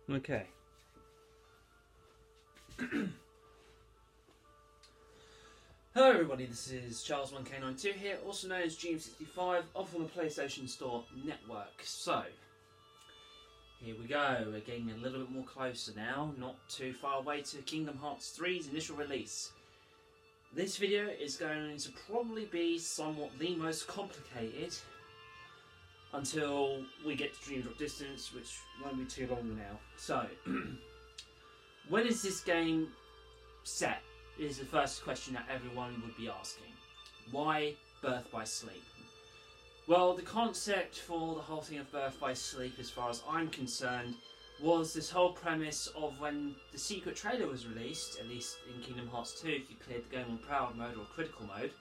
Okay. Hello everybody, this is Charles1K92 here, also known as GM65, off on the PlayStation Store network. So, here we go, we're getting a little bit more closer now, not too far away to Kingdom Hearts 3's initial release. This video is going to probably be somewhat the most complicated until we get to Dream Drop Distance, which won't be too long now. So, when is this game set? Is the first question that everyone would be asking. Why Birth by Sleep? Well, the concept for the whole thing of Birth by Sleep, as far as I'm concerned, was this whole premise of when the secret trailer was released, at least in Kingdom Hearts 2, if you cleared the game on Proud Mode or Critical Mode,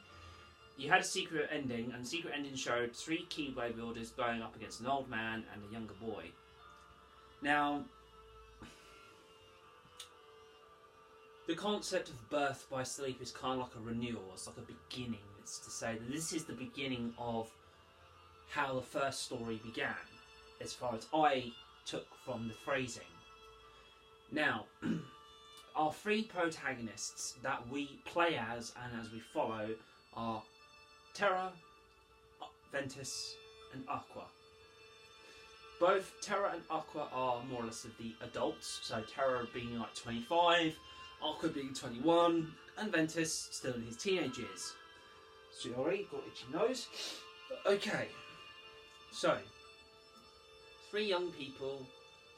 you had a secret ending, and the secret ending showed 3 Keyblade builders going up against an old man and a younger boy. Now, the concept of Birth by Sleep is kind of like a renewal, it's like a beginning. It's to say that this is the beginning of how the first story began, as far as I took from the phrasing. Now, our 3 protagonists that we play as and as we follow are Terra, Ventus and Aqua. Both Terra and Aqua are more or less of the adults, so Terra being like 25, Aqua being 21, and Ventus still in his teenage years. Sorry, got itchy nose. Okay, so 3 young people,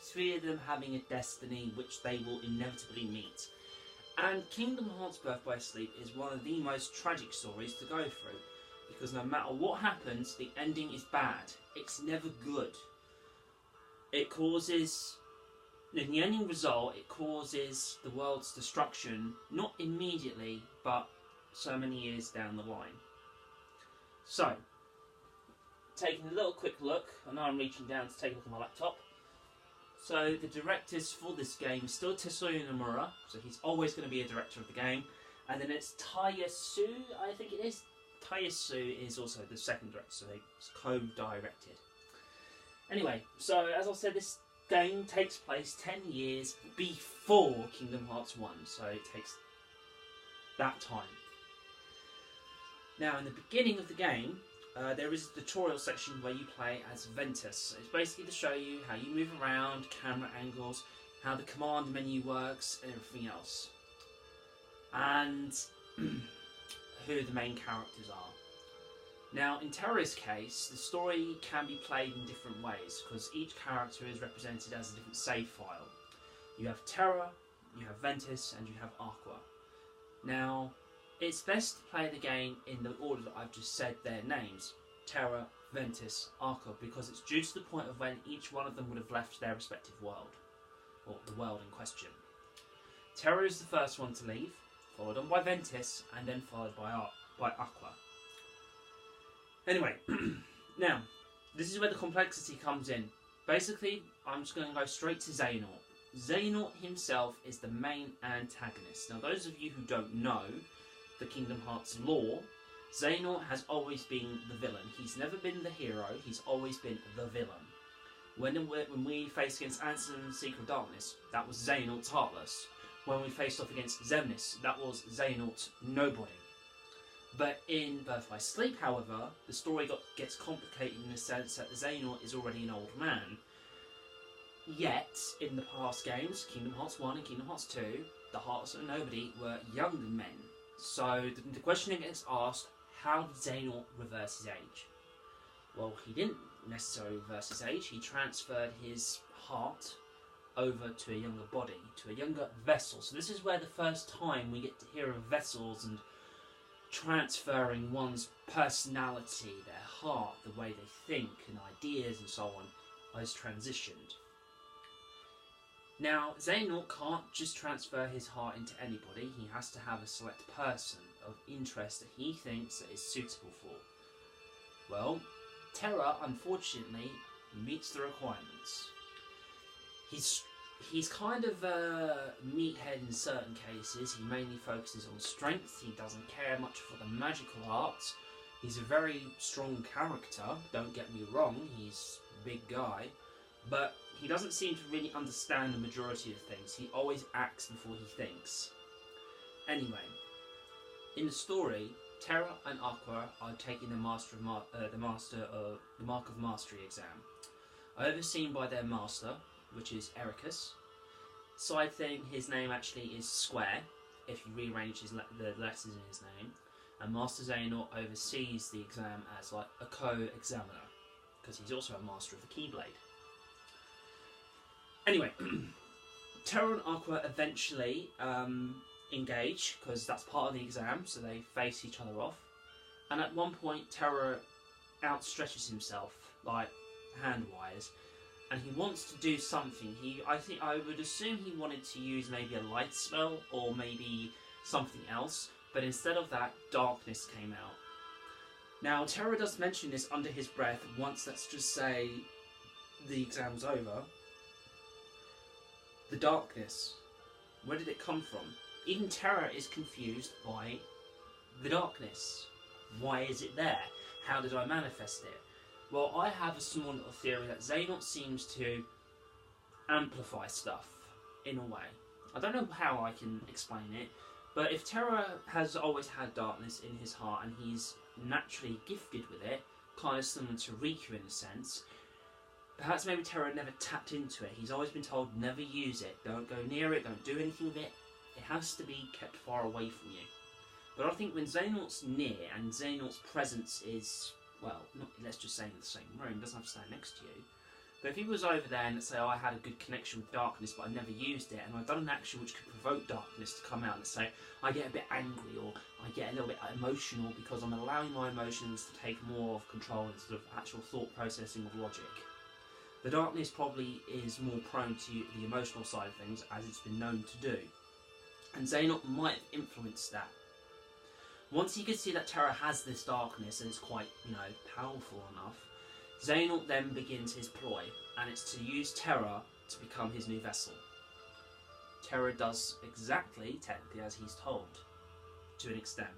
3 of them having a destiny which they will inevitably meet. And Kingdom Hearts Birth by Sleep is one of the most tragic stories to go through, because no matter what happens, the ending is bad. It's never good. It causes, in the ending result, it causes the world's destruction, not immediately, but so many years down the line. So, taking a little quick look, I know I'm reaching down to take a look at my laptop. So, the directors for this game is still Tetsuya Nomura, so he's always going to be a director of the game. And then it's Taiyasu, I think it is. Taiyasu is also the second director, so it's co-directed. Anyway, so as I said, this game takes place 10 years before Kingdom Hearts 1, so it takes that time. Now, in the beginning of the game, there is a tutorial section where you play as Ventus. It's basically to show you how you move around, camera angles, how the command menu works, and everything else. And who the main characters are. Now, in Terra's case, the story can be played in different ways, because each character is represented as a different save file. You have Terra, you have Ventus, and you have Aqua. Now, it's best to play the game in the order that I've just said their names. Terra, Ventus, Aqua, because it's due to the point of when each one of them would have left their respective world, or the world in question. Terra is the first one to leave, followed on by Ventus, and then followed by Aqua. Anyway, now, this is where the complexity comes in. Basically, I'm just going to go straight to Xehanort. Xehanort himself is the main antagonist. Now, those of you who don't know the Kingdom Hearts lore, Xehanort has always been the villain. He's never been the hero, he's always been the villain. When we faced against Ansem in Secret Darkness, that was Xehanort's Heartless. When we faced off against Xemnas, that was Xehanort's Nobody. But in Birth by Sleep, however, the story gets complicated in the sense that Xehanort is already an old man. Yet, in the past games, Kingdom Hearts 1 and Kingdom Hearts 2, the Heartless and Nobody were young men. So the question gets asked, how did Xehanort reverse his age? Well, he didn't necessarily reverse his age, he transferred his heart over to a younger body, to a younger vessel. So this is where the first time we get to hear of vessels and transferring one's personality, their heart, the way they think and ideas and so on, is transitioned. Now, Xehanort can't just transfer his heart into anybody, he has to have a select person of interest that he thinks that is suitable for. Well, Terra, unfortunately, meets the requirements. He's kind of a meathead in certain cases. He mainly focuses on strength. He doesn't care much for the magical arts. He's a very strong character, don't get me wrong, he's a big guy. But he doesn't seem to really understand the majority of things. He always acts before he thinks. Anyway, in the story, Terra and Aqua are taking the Mark of Mastery exam, overseen by their master, which is Ericus. Side thing, his name actually is Square, if you rearrange the letters in his name, and Master Xehanort oversees the exam as like a co-examiner, because he's also a master of the Keyblade. Anyway, Terra and Aqua eventually engage, because that's part of the exam, so they face each other off. And at one point, Terra outstretches himself, like hand-wise, and he wants to do something. I would assume he wanted to use maybe a light spell or maybe something else, but instead of that, darkness came out. Now, Terra does mention this under his breath once, let's just say, the exam's over. The darkness. Where did it come from? Even Terra is confused by the darkness. Why is it there? How did I manifest it? Well, I have a small little theory that Xehanort seems to amplify stuff in a way. I don't know how I can explain it, but if Terra has always had darkness in his heart and he's naturally gifted with it, kind of similar to Riku in a sense, perhaps maybe Terra never tapped into it. He's always been told never use it, don't go near it, don't do anything with it. It has to be kept far away from you. But I think when Xehanort's near and Xehanort's presence is, well, not, let's just say in the same room, doesn't have to stand next to you. But if he was over there and let's say I had a good connection with darkness but I never used it, and I've done an action which could provoke darkness to come out, let's say I get a bit angry or I get a little bit emotional because I'm allowing my emotions to take more of control instead of actual thought processing of logic. The darkness probably is more prone to the emotional side of things, as it's been known to do. And Xehanort might have influenced that. Once he can see that Terra has this darkness and it's quite, powerful enough, Xehanort then begins his ploy, and it's to use Terra to become his new vessel. Terra does exactly, technically, as he's told, to an extent.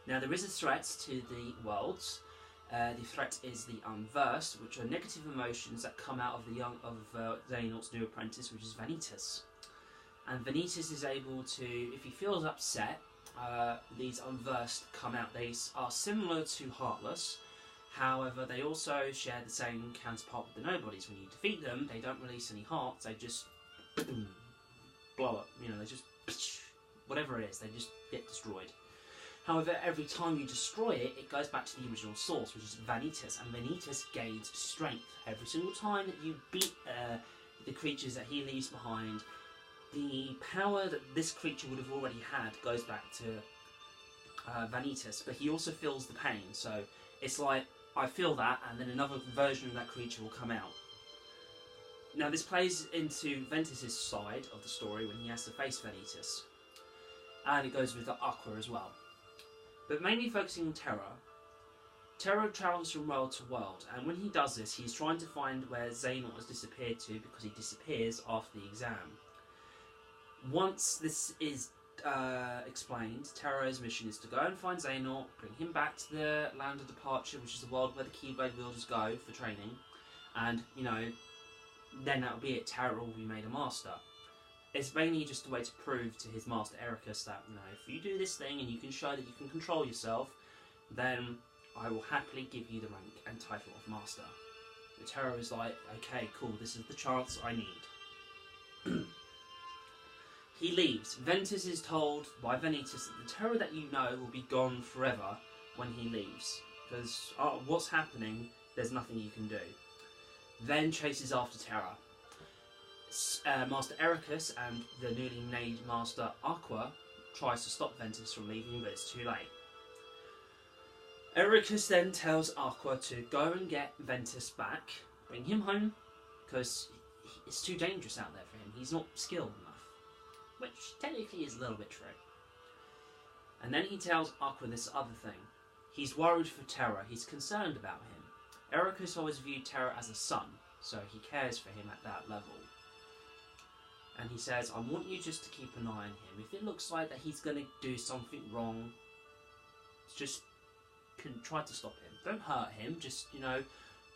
Now, there is a threat to the worlds. The threat is the Unversed, which are negative emotions that come out of Xehanort's new apprentice, which is Vanitas. And Vanitas is able to, if he feels upset, these Unversed come out. They are similar to Heartless, however they also share the same counterpart with the Nobodies. When you defeat them, they don't release any hearts, they just blow up, they just, whatever it is, they just get destroyed. However, every time you destroy it, it goes back to the original source, which is Vanitas, and Vanitas gains strength. Every single time that you beat the creatures that he leaves behind, the power that this creature would have already had goes back to Vanitas, but he also feels the pain, so it's like, I feel that, and then another version of that creature will come out. Now this plays into Ventus's side of the story when he has to face Vanitas, and it goes with the Aqua as well. But mainly focusing on Terra. Terra travels from world to world, and when he does this, he's trying to find where Xehanort has disappeared to, because he disappears after the exam. Once this is explained, Terra's mission is to go and find Xehanort, bring him back to the land of departure, which is the world where the Keyblade wielders go for training, and, then that'll be it, Terra will be made a master. It's mainly just a way to prove to his master Ericus that, if you do this thing and you can show that you can control yourself, then I will happily give you the rank and title of master. The Terra is like, okay, cool, this is the chance I need. He leaves. Ventus is told by Vanitas that the Terra that you know will be gone forever when he leaves. Because what's happening, there's nothing you can do. Then chases after Terra. Master Ericus and the newly named Master Aqua tries to stop Ventus from leaving, but it's too late. Ericus then tells Aqua to go and get Ventus back, bring him home, because it's too dangerous out there for him. He's not skilled enough. Which technically is a little bit true. And then he tells Aqua this other thing. He's worried for Terra, he's concerned about him. Ericus always viewed Terra as a son, so he cares for him at that level. And he says, I want you just to keep an eye on him. If it looks like that he's going to do something wrong, just try to stop him. Don't hurt him, just,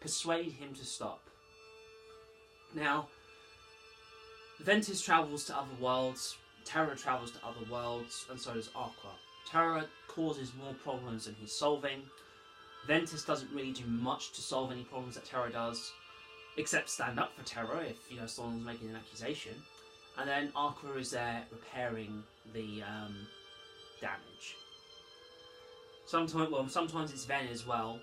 persuade him to stop. Now, Ventus travels to other worlds, Terra travels to other worlds, and so does Aqua. Terra causes more problems than he's solving. Ventus doesn't really do much to solve any problems that Terra does, except stand up for Terra if someone's making an accusation. And then Aqua is there repairing the damage. Sometimes it's Ven as well.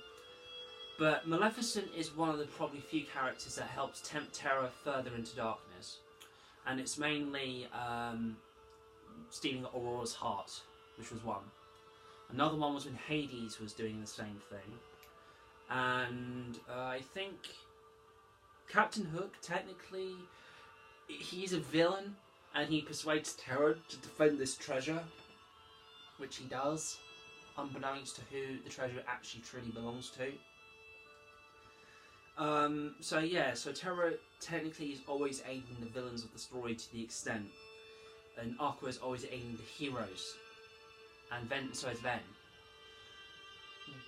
But Maleficent is one of the probably few characters that helps tempt Terra further into darkness. And it's mainly stealing Aurora's heart, which was one. Another one was when Hades was doing the same thing. And I think Captain Hook, technically, he's a villain, and he persuades Terra to defend this treasure, which he does, unbeknownst to who the treasure actually truly belongs to. So Terra technically is always aiding the villains of the story to the extent, and Aqua is always aiding the heroes, and so is Ven.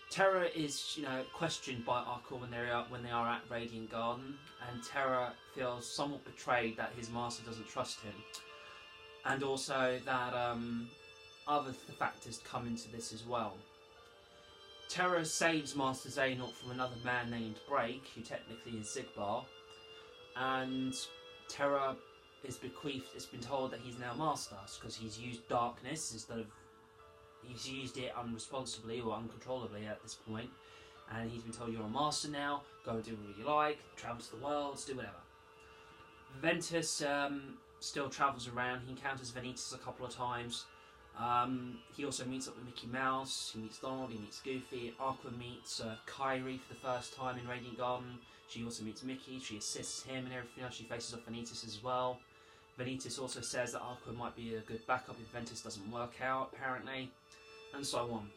Terra is, questioned by Aqua when they are at Radiant Garden, and Terra feels somewhat betrayed that his master doesn't trust him, and also that other factors come into this as well. Terra saves Master Xehanort from another man named Break, who technically is Xigbar, and Terra is bequeathed. It's been told that he's now Master because he's used darkness instead of. He's used it unresponsibly or uncontrollably at this point, and he's been told, you're a master now, go and do what you like, travel to the worlds, do whatever. Ventus still travels around. He encounters Vanitas a couple of times. He also meets up with Mickey Mouse, he meets Donald, he meets Goofy. Aqua meets Kairi for the first time in Radiant Garden. She also meets Mickey, she assists him and everything else. She faces off Vanitas as well. Vanitas also says that Aqua might be a good backup if Ventus doesn't work out, apparently. And so on.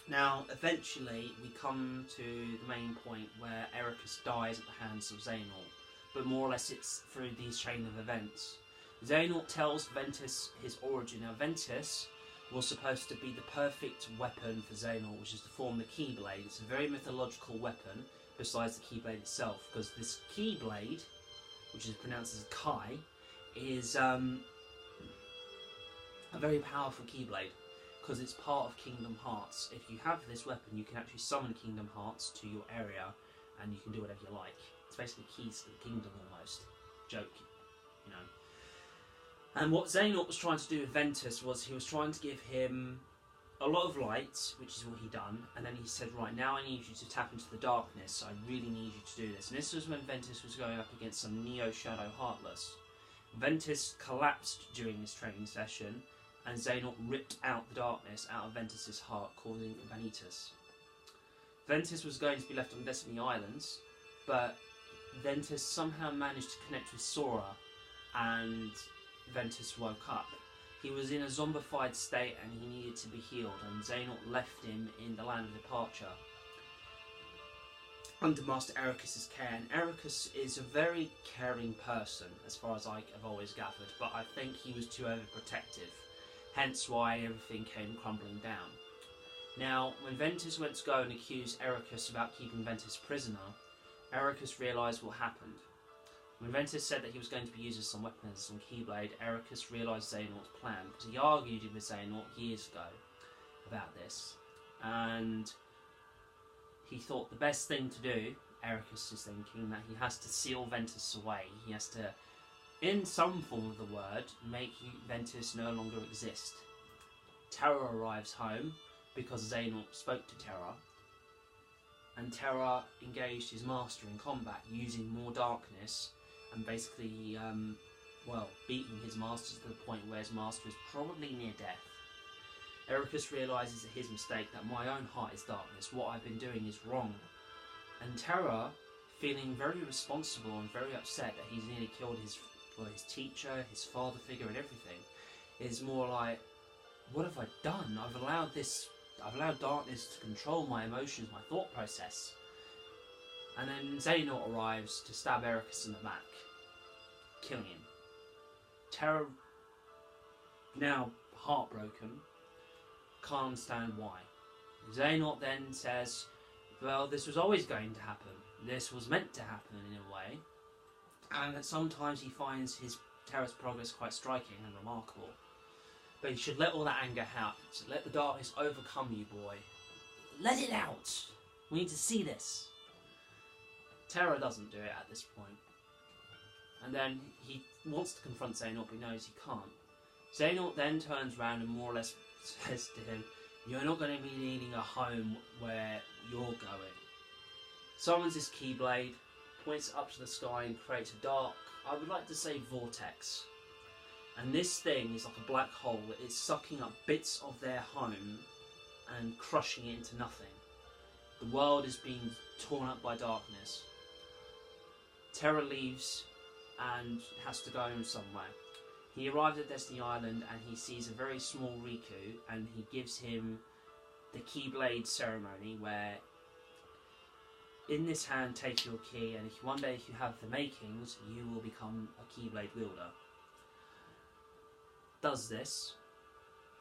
Now, eventually, we come to the main point where Eraqus dies at the hands of Xehanort, but more or less it's through these chain of events. Xehanort tells Ventus his origin. Now, Ventus was supposed to be the perfect weapon for Xehanort, which is to form the Keyblade. It's a very mythological weapon, besides the Keyblade itself, because this Keyblade, which is pronounced as Kai, is a very powerful Keyblade. Because it's part of Kingdom Hearts. If you have this weapon, you can actually summon Kingdom Hearts to your area, and you can do whatever you like. It's basically keys to the kingdom almost. Joke, And what Xehanort was trying to do with Ventus was he was trying to give him a lot of light, which is what he done, and then he said, right, now I need you to tap into the darkness. I really need you to do this. And this was when Ventus was going up against some Neo Shadow Heartless. Ventus collapsed during this training session, and Xehanort ripped out the darkness out of Ventus's heart, causing Vanitas. Ventus was going to be left on Destiny Islands, but Ventus somehow managed to connect with Sora, and Ventus woke up. He was in a zombified state and he needed to be healed, and Xehanort left him in the Land of Departure under Master Eraqus's care. And Eraqus is a very caring person, as far as I have always gathered, but I think he was too overprotective. Hence why everything came crumbling down. Now, when Ventus went to go and accuse Eraqus about keeping Ventus prisoner, Eraqus realised what happened. When Ventus said that he was going to be using some weapons, some Keyblade, Eraqus realised Xehanort's plan, because he argued with Xehanort years ago about this. And he thought the best thing to do, Eraqus is thinking, that he has to seal Ventus away. He has to, in some form of the word, make Ventus no longer exist. Terra arrives home because Xehanort spoke to Terra, and Terra engaged his master in combat using more darkness and basically, beating his master to the point where his master is probably near death. Eraqus realises his mistake, that my own heart is darkness, what I've been doing is wrong. And Terra, feeling very responsible and very upset that he's nearly killed his teacher, his father figure and everything, is more like, what have I done? I've allowed darkness to control my emotions, my thought process. And then Xehanort arrives to stab Eraqus in the back, killing him. Terra, now heartbroken, can't understand why. Xehanort then says, well, this was always going to happen. This was meant to happen in a way. and sometimes he finds his Terra's progress quite striking and remarkable. But you should let all that anger out. Let the darkness overcome you, boy. Let it out! We need to see this. Terra doesn't do it at this point. And then he wants to confront Xehanort, but he knows he can't. Xehanort then turns around and more or less says to him, "You're not going to be needing a home where you're going." Summons his Keyblade, points it up to the sky and creates a dark, I would like to say, vortex. And this thing is like a black hole. It's sucking up bits of their home and crushing it into nothing. The world is being torn up by darkness. Terra leaves and has to go somewhere. He arrives at Destiny Island and he sees a very small Riku, and he gives him the Keyblade ceremony, where in this hand take your key, and if one day if you have the makings, you will become a Keyblade wielder. Does this,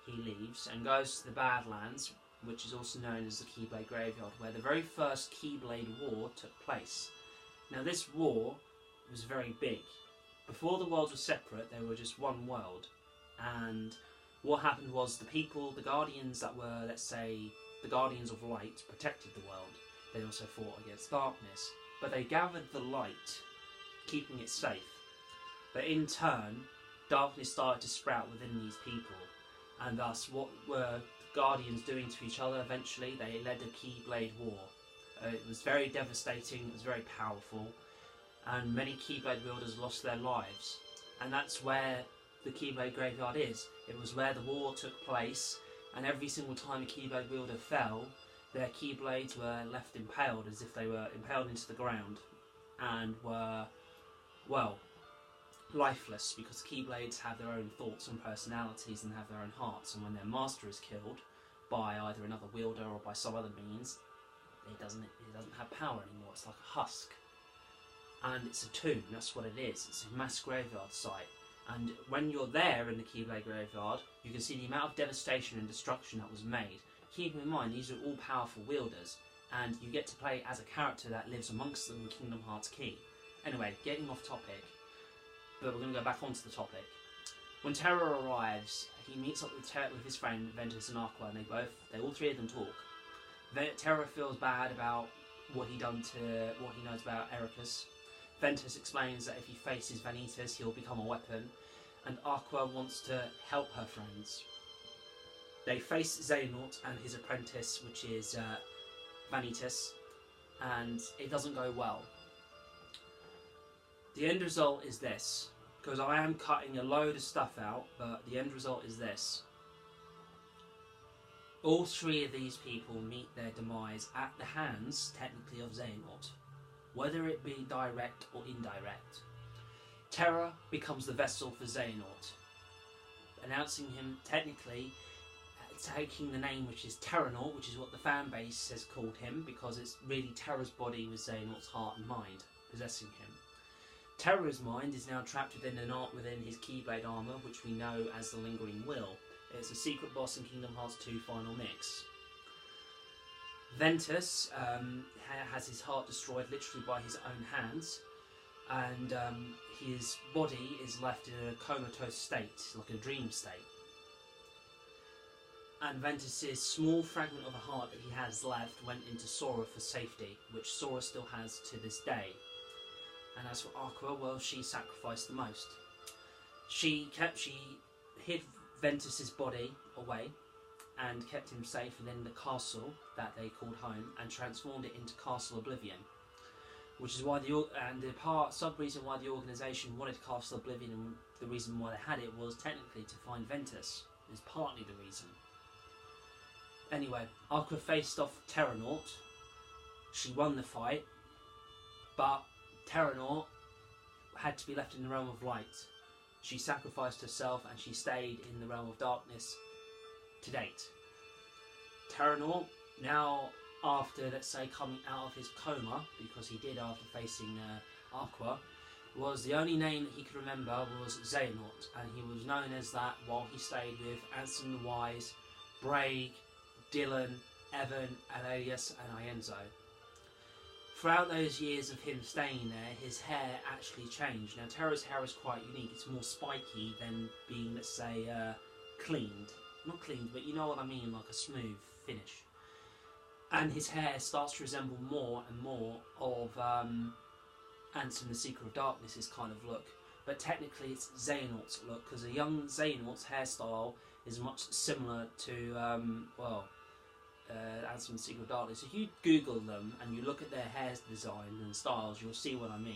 he leaves and goes to the Badlands, which is also known as the Keyblade Graveyard, where the very first Keyblade War took place. Now this war was very big. Before the worlds were separate, they were just one world, and what happened was the people, the Guardians that were, let's say, the Guardians of Light, protected the world. They also fought against darkness, but they gathered the light, keeping it safe. But in turn, darkness started to sprout within these people, and thus what were the Guardians doing to each other? Eventually they led a Keyblade War. It was very devastating, it was very powerful, and many Keyblade wielders lost their lives. And that's where the Keyblade Graveyard is. It was where the war took place, and every single time a Keyblade wielder fell, their Keyblades were left impaled, as if they were impaled into the ground, and were, well, lifeless, because Keyblades have their own thoughts and personalities and have their own hearts, and when their master is killed by either another wielder or by some other means, it doesn't have power anymore. It's like a husk. And it's a tomb, that's what it is. It's a mass graveyard site. And when you're there in the Keyblade Graveyard, you can see the amount of devastation and destruction that was made. Keep in mind, these are all powerful wielders, and you get to play as a character that lives amongst them in Kingdom Hearts Key. Anyway, getting off topic, but we're going to go back onto the topic. When Terra arrives, he meets up with his friend Ventus and Aqua, and they all three of them talk. Terra feels bad about what he knows about Ericus. Ventus explains that if he faces Vanitas, he'll become a weapon, and Aqua wants to help her friends. They face Xehanort and his apprentice, which is Vanitas, and it doesn't go well. The end result is this, because I am cutting a load of stuff out, but the end result is this. All three of these people meet their demise at the hands, technically, of Xehanort, whether it be direct or indirect. Terra becomes the vessel for Xehanort, announcing him technically taking the name which is Terranort, which is what the fan base has called him, because it's really Terra's body with Xehanort's heart and mind possessing him. Terra's mind is now trapped within his Keyblade armour, which we know as the Lingering Will. It's a secret boss in Kingdom Hearts 2 Final Mix. Ventus has his heart destroyed literally by his own hands, and his body is left in a comatose state, like a dream state. And Ventus's small fragment of a heart that he has left went into Sora for safety, which Sora still has to this day. And as for Aqua, well, she sacrificed the most. She hid Ventus's body away and kept him safe within the castle that they called home, and transformed it into Castle Oblivion, which is why sub-reason why the organisation wanted Castle Oblivion, and the reason why they had it was technically to find Ventus, is partly the reason. Anyway, Aqua faced off Terranort. She won the fight, but Terranort had to be left in the realm of light. She sacrificed herself and she stayed in the realm of darkness to date. Terranort, now after, let's say, coming out of his coma, because he did after facing Aqua, was the only name that he could remember was Xehanort, and he was known as that while he stayed with Ansem the Wise, Braig, Dylan, Evan, Alalius and Ienzo. throughout those years of him staying there, his hair actually changed. Now, Terra's hair is quite unique. It's more spiky than being, let's say, cleaned. Not cleaned, but you know what I mean, like a smooth finish. And his hair starts to resemble more and more of Ansem the Seeker of Darkness's kind of look. But technically it's Xehanort's look, because a young Xehanort's hairstyle is much similar to, Ansem the Seeker of Darkness. If you Google them and you look at their hair design and styles, you'll see what I mean.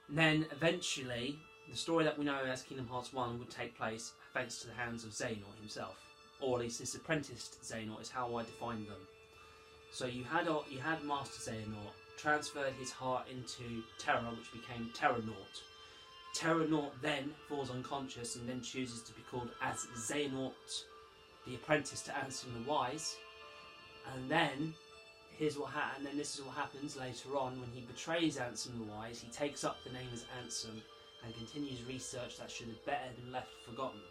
And then eventually, the story that we know as Kingdom Hearts 1 would take place thanks to the hands of Xehanort himself. Or at least this apprenticed Xehanort is how I define them. So you had Master Xehanort, transferred his heart into Terra, which became Terranort. Terranort then falls unconscious and then chooses to be called as Xehanort, the apprentice to Ansem the Wise. And then this is what happens later on when he betrays Ansem the Wise. He takes up the name as Ansem and continues research that should have better been left forgotten,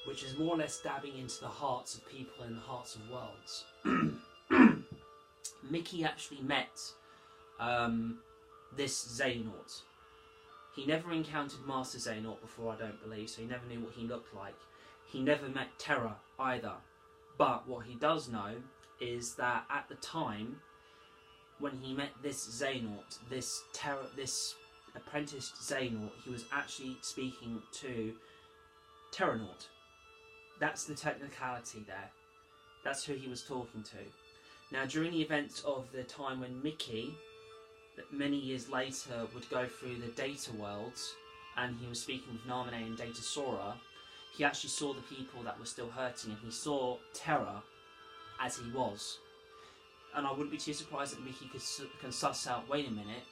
which is more or less dabbing into the hearts of people and the hearts of worlds. Mickey actually met this Xehanort. He never encountered Master Xehanort before, I don't believe, so he never knew what he looked like. He never met Terra either. But what he does know is that at the time when he met this Xehanort, this apprenticed Xehanort, he was actually speaking to Terranort. That's the technicality there. That's who he was talking to. Now, during the events of the time when Mickey, many years later, would go through the Data Worlds, and he was speaking with Naminé and Data Sora, he actually saw the people that were still hurting, and he saw Terra as he was. And I wouldn't be too surprised that Mickey can suss out, wait a minute,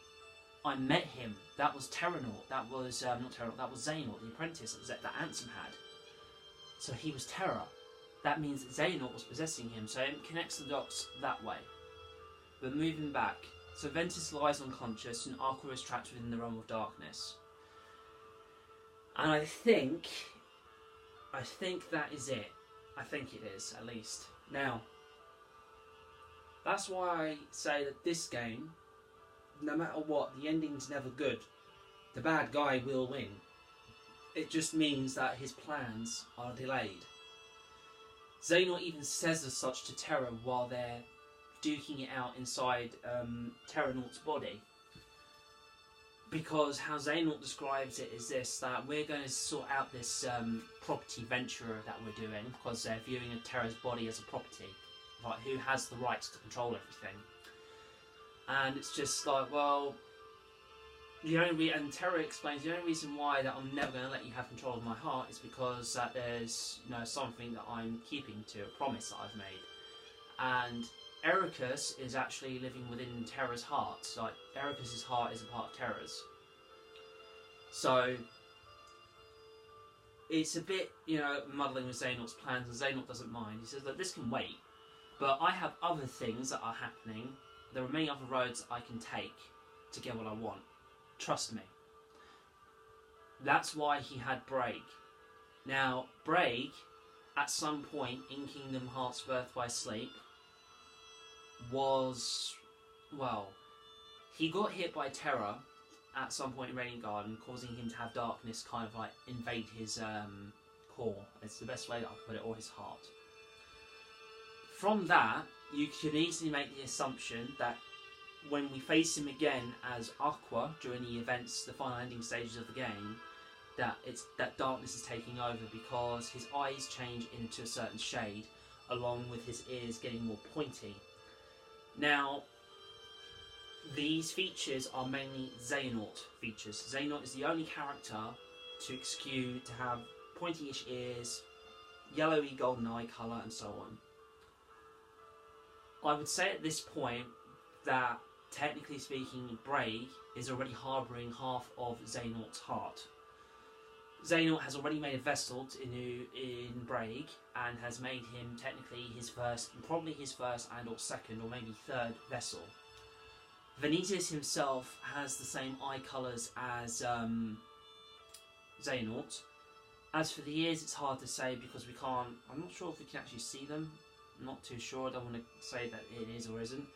I met him. That was Terranort. That was, not Terranort, that was Xehanort, the apprentice that Ansem had. So he was Terra. That means that Xehanort was possessing him, so it connects the dots that way. But moving back, so Ventus lies unconscious and Aqua is trapped within the realm of darkness. And I think that is it. I think it is, at least. Now, that's why I say that this game, no matter what, the ending's never good. The bad guy will win. It just means that his plans are delayed. Xehanort even says as such to Terra while they're duking it out inside Terranort's body. Because how Xehanort describes it is this, that we're going to sort out this property venture that we're doing, because they're viewing Terra's body as a property. Like, who has the rights to control everything? And it's just like, well, and Terra explains the only reason why that I'm never going to let you have control of my heart is because that there's something that I'm keeping to, a promise that I've made. And Ericus is actually living within Terra's heart. So, like, Ericus's heart is a part of Terra's. So it's a bit, muddling with Xehanort's plans, and Xehanort doesn't mind. He says that this can wait, but I have other things that are happening. There are many other roads I can take to get what I want. Trust me. That's why he had Braig. Now, Braig, at some point in Kingdom Hearts Birth by Sleep, was, well, he got hit by Terra at some point in Radiant Garden, causing him to have darkness kind of like invade his core. It's the best way that I can put it, or his heart. From that, you could easily make the assumption that when we face him again as Aqua during the events, the final ending stages of the game, that darkness is taking over because his eyes change into a certain shade, along with his ears getting more pointy. Now, these features are mainly Xehanort features. Xehanort is the only character to have pointy-ish ears, yellowy golden eye colour, and so on. I would say at this point that, technically speaking, Braig is already harbouring half of Xehanort's heart. Xehanort has already made a vessel in Braig and has made him technically probably his first and or second or maybe third vessel. Vanitas himself has the same eye colours as Xehanort. As for the ears, it's hard to say because I'm not sure if we can actually see them. I'm not too sure, I don't want to say that it is or isn't.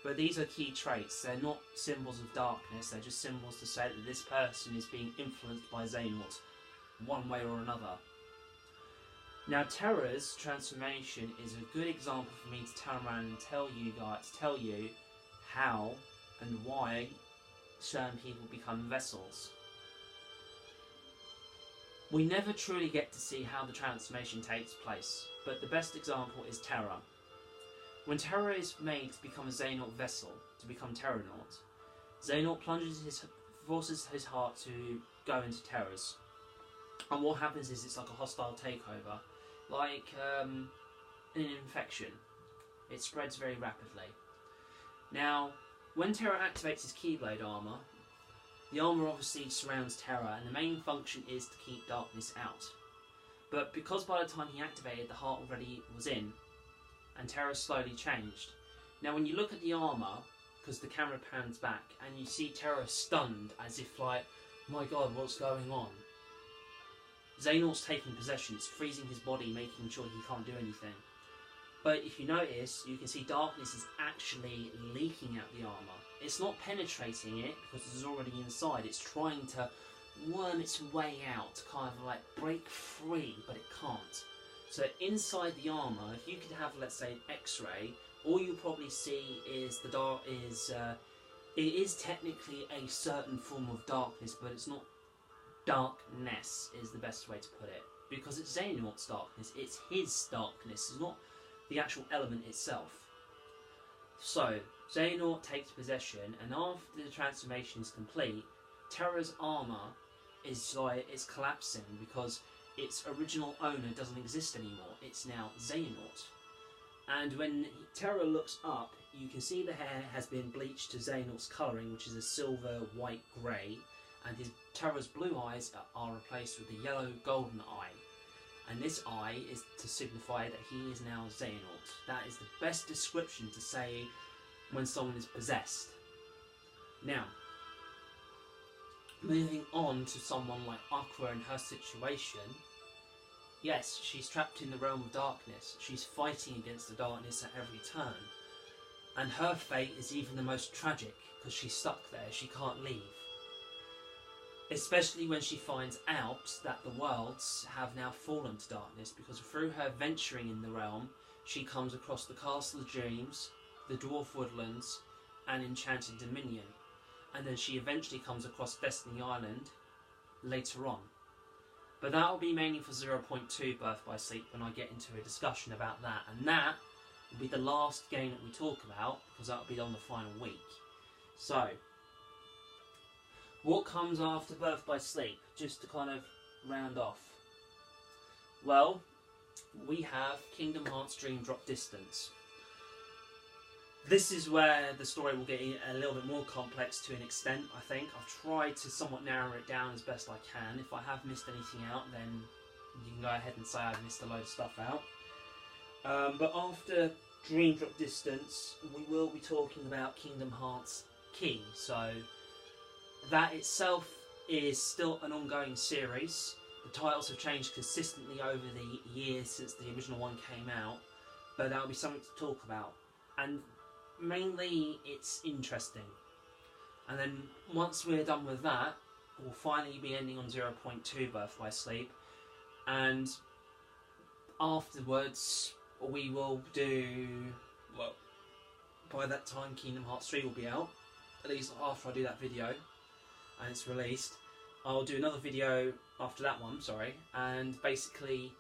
But these are key traits. They're not symbols of darkness, they're just symbols to say that this person is being influenced by Xehanort, one way or another. Now, Terra's transformation is a good example for me to turn around and tell you how and why certain people become vessels. We never truly get to see how the transformation takes place, but the best example is Terra. When Terra is made to become a Xehanort vessel, to become Terranaut, Xehanort forces his heart to go into Terra's. And what happens is it's like a hostile takeover, like an infection. It spreads very rapidly. Now, when Terra activates his Keyblade armour, the armour obviously surrounds Terra, and the main function is to keep darkness out. But because by the time he activated, the heart already was in, and Terra slowly changed. Now when you look at the armour, because the camera pans back, and you see Terra stunned, as if like, my god, what's going on? Xehanort's taking possession, it's freezing his body, making sure he can't do anything. But if you notice, you can see darkness is actually leaking out the armour. It's not penetrating it, because it's already inside, it's trying to worm its way out, to kind of like break free, but it can't. So inside the armour, if you could have, let's say, an X-ray, all you probably see is it is technically a certain form of darkness, but it's not darkness, is the best way to put it. Because it's Xehanort's darkness, it's his darkness, it's not the actual element itself. So, Xehanort takes possession, and after the transformation is complete, Terra's armour is like, it's collapsing because its original owner doesn't exist anymore. It's now Xehanort. And when Terra looks up, you can see the hair has been bleached to Xehanort's colouring, which is a silver, white, grey, and Terra's blue eyes are replaced with a yellow, golden eye. And this eye is to signify that he is now Xehanort. That is the best description to say when someone is possessed. Now, moving on to someone like Aqua and her situation, yes, she's trapped in the realm of darkness. She's fighting against the darkness at every turn. And her fate is even the most tragic, because she's stuck there, she can't leave. Especially when she finds out that the worlds have now fallen to darkness, because through her venturing in the realm, she comes across the Castle of Dreams, the Dwarf Woodlands, and Enchanted Dominion. And then she eventually comes across Destiny Island later on. But that will be mainly for 0.2 Birth by Sleep when I get into a discussion about that. And that will be the last game that we talk about, because that will be on the final week. So, what comes after Birth by Sleep, just to kind of round off? Well, we have Kingdom Hearts Dream Drop Distance. This is where the story will get a little bit more complex to an extent, I think. I've tried to somewhat narrow it down as best I can. If I have missed anything out, then you can go ahead and say I've missed a load of stuff out. But after Dream Drop Distance, we will be talking about Kingdom Hearts Key. So that itself is still an ongoing series. The titles have changed consistently over the years since the original one came out, but that will be something to talk about. And mainly, it's interesting. And then once we're done with that, we'll finally be ending on 0.2 Birth by Sleep. And afterwards, we will do, well, by that time Kingdom Hearts 3 will be out. At least after I do that video and it's released. I'll do another video after that one, sorry. And basically,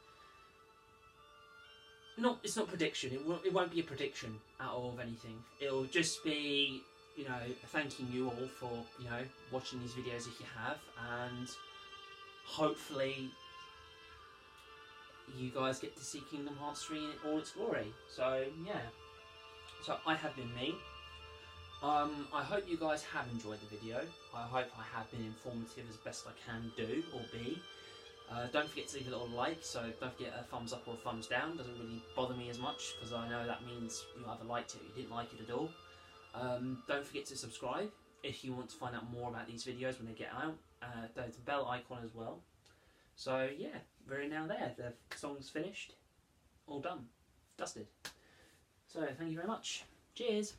it's not prediction, it won't be a prediction at all of anything. It'll just be, you know, thanking you all for, you know, watching these videos if you have, and hopefully you guys get to see Kingdom Hearts 3 in all its glory. So, yeah. So, I have been me. I hope you guys have enjoyed the video. I hope I have been informative as best I can do, or be. Don't forget to leave a little like, so don't forget a thumbs up or a thumbs down. Doesn't really bother me as much, because I know that means you either liked it or you didn't like it at all. Don't forget to subscribe if you want to find out more about these videos when they get out. There's a bell icon as well. So yeah, we're now there. The song's finished. All done. Dusted. So thank you very much. Cheers.